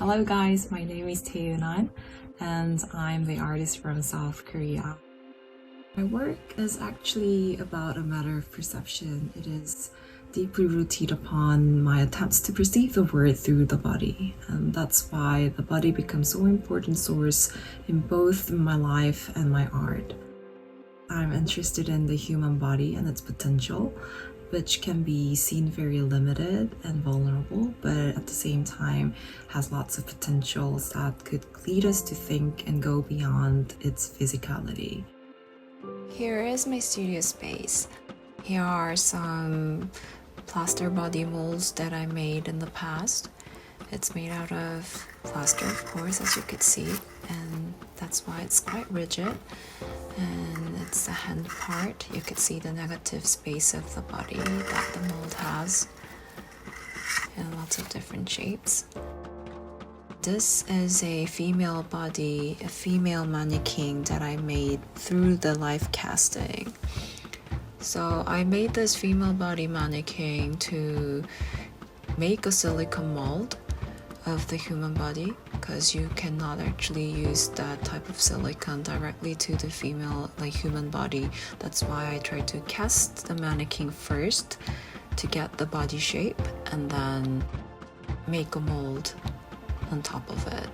Hello guys, my name is Tae Eun Ahn and I'm the artist from South Korea. My work is actually about a matter of perception. It is deeply rooted upon my attempts to perceive the world through the body, and that's why the body becomes so important source in both my life and my art. I'm interested in the human body and its potential, which can be seen very limited and vulnerable, but at the same time has lots of potentials that could lead us to think and go beyond its physicality. Here is my studio space. Here are some plaster body molds that I made in the past. It's made out of plaster, of course, as you could see, and that's why it's quite rigid. And it's the hand part. You could see the negative space of the body that the mold has in lots of different shapes. This is a female body, a female mannequin that I made through the live casting. So I made this female body mannequin to make a silicone mold of the human body, because you cannot actually use that type of silicone directly to the female, like human body. That's why I tried to cast the mannequin first to get the body shape and then make a mold on top of it.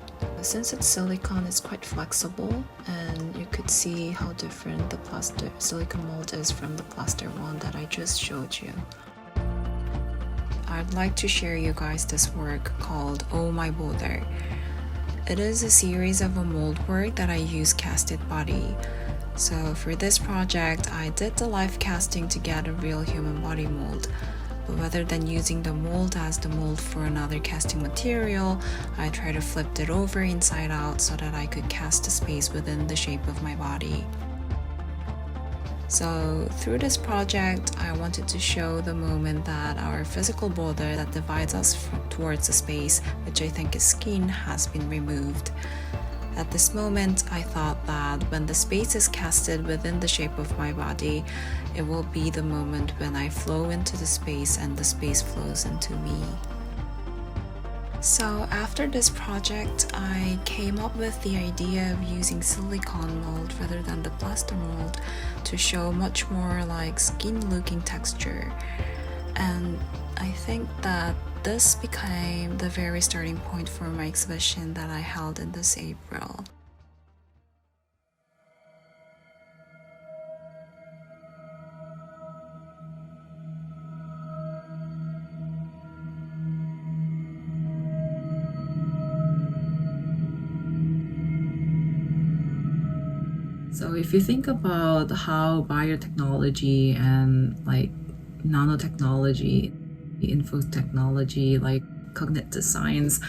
Since it's silicone, it's quite flexible, and you could see how different the plaster silicone mold is from the plaster one that I just showed you. I'd like to share you guys this work called My Boulder. It is a series of a mold work that I use casted body. So for this project, I did the live casting to get a real human body mold. But rather than using the mold as the mold for another casting material, I tried to flip it over inside out so that I could cast a space within the shape of my body. So through this project, I wanted to show the moment that our physical border that divides us towards the space, which I think is skin, has been removed. At this moment, I thought that when the space is casted within the shape of my body, it will be the moment when I flow into the space and the space flows into me. So after this project, I came up with the idea of using silicone mold rather than the plaster mold to show much more like skin-looking texture. And I think that this became the very starting point for my exhibition that I held in this April. So if you think about how biotechnology and like nanotechnology, info technology, like cognitive science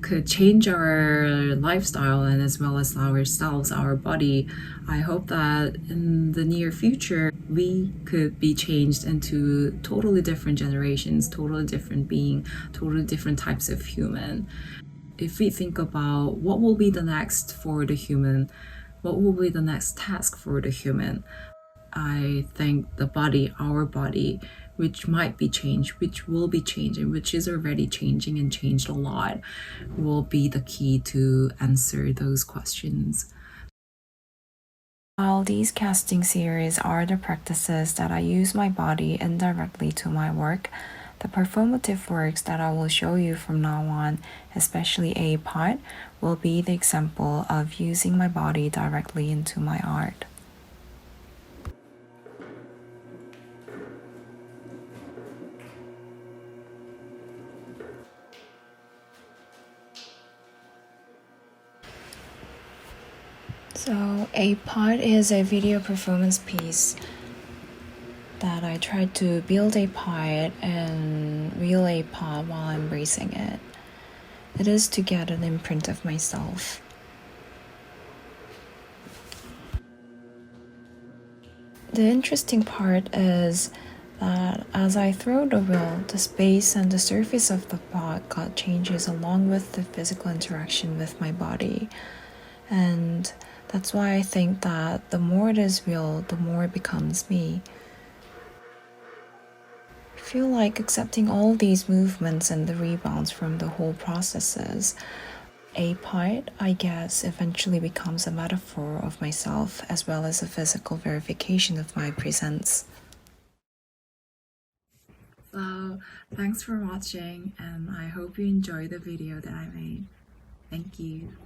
could change our lifestyle and as well as ourselves, our body, I hope that in the near future we could be changed into totally different generations, totally different being, totally different types of human. If we think about what will be the next for the human, what will be the next task for the human, I think the body, our body, which might be changed, which will be changing, which is already changing and changed a lot, will be the key to answer those questions. While these casting series are the practices that I use my body indirectly to my work, the performative works that I will show you from now on, especially A part, will be the example of using my body directly into my art. So A part is a video performance piece that I tried to build a part and reel a part while embracing it. It is to get an imprint of myself. The interesting part is that as I throw the reel, the space and the surface of the pot got changes along with the physical interaction with my body. And that's why I think that the more it is real, the more it becomes me. feel like accepting all these movements and the rebounds from the whole processes, a part, I guess, eventually becomes a metaphor of myself as well as a physical verification of my presence. So thanks for watching, and I hope you enjoy the video that I made. Thank you.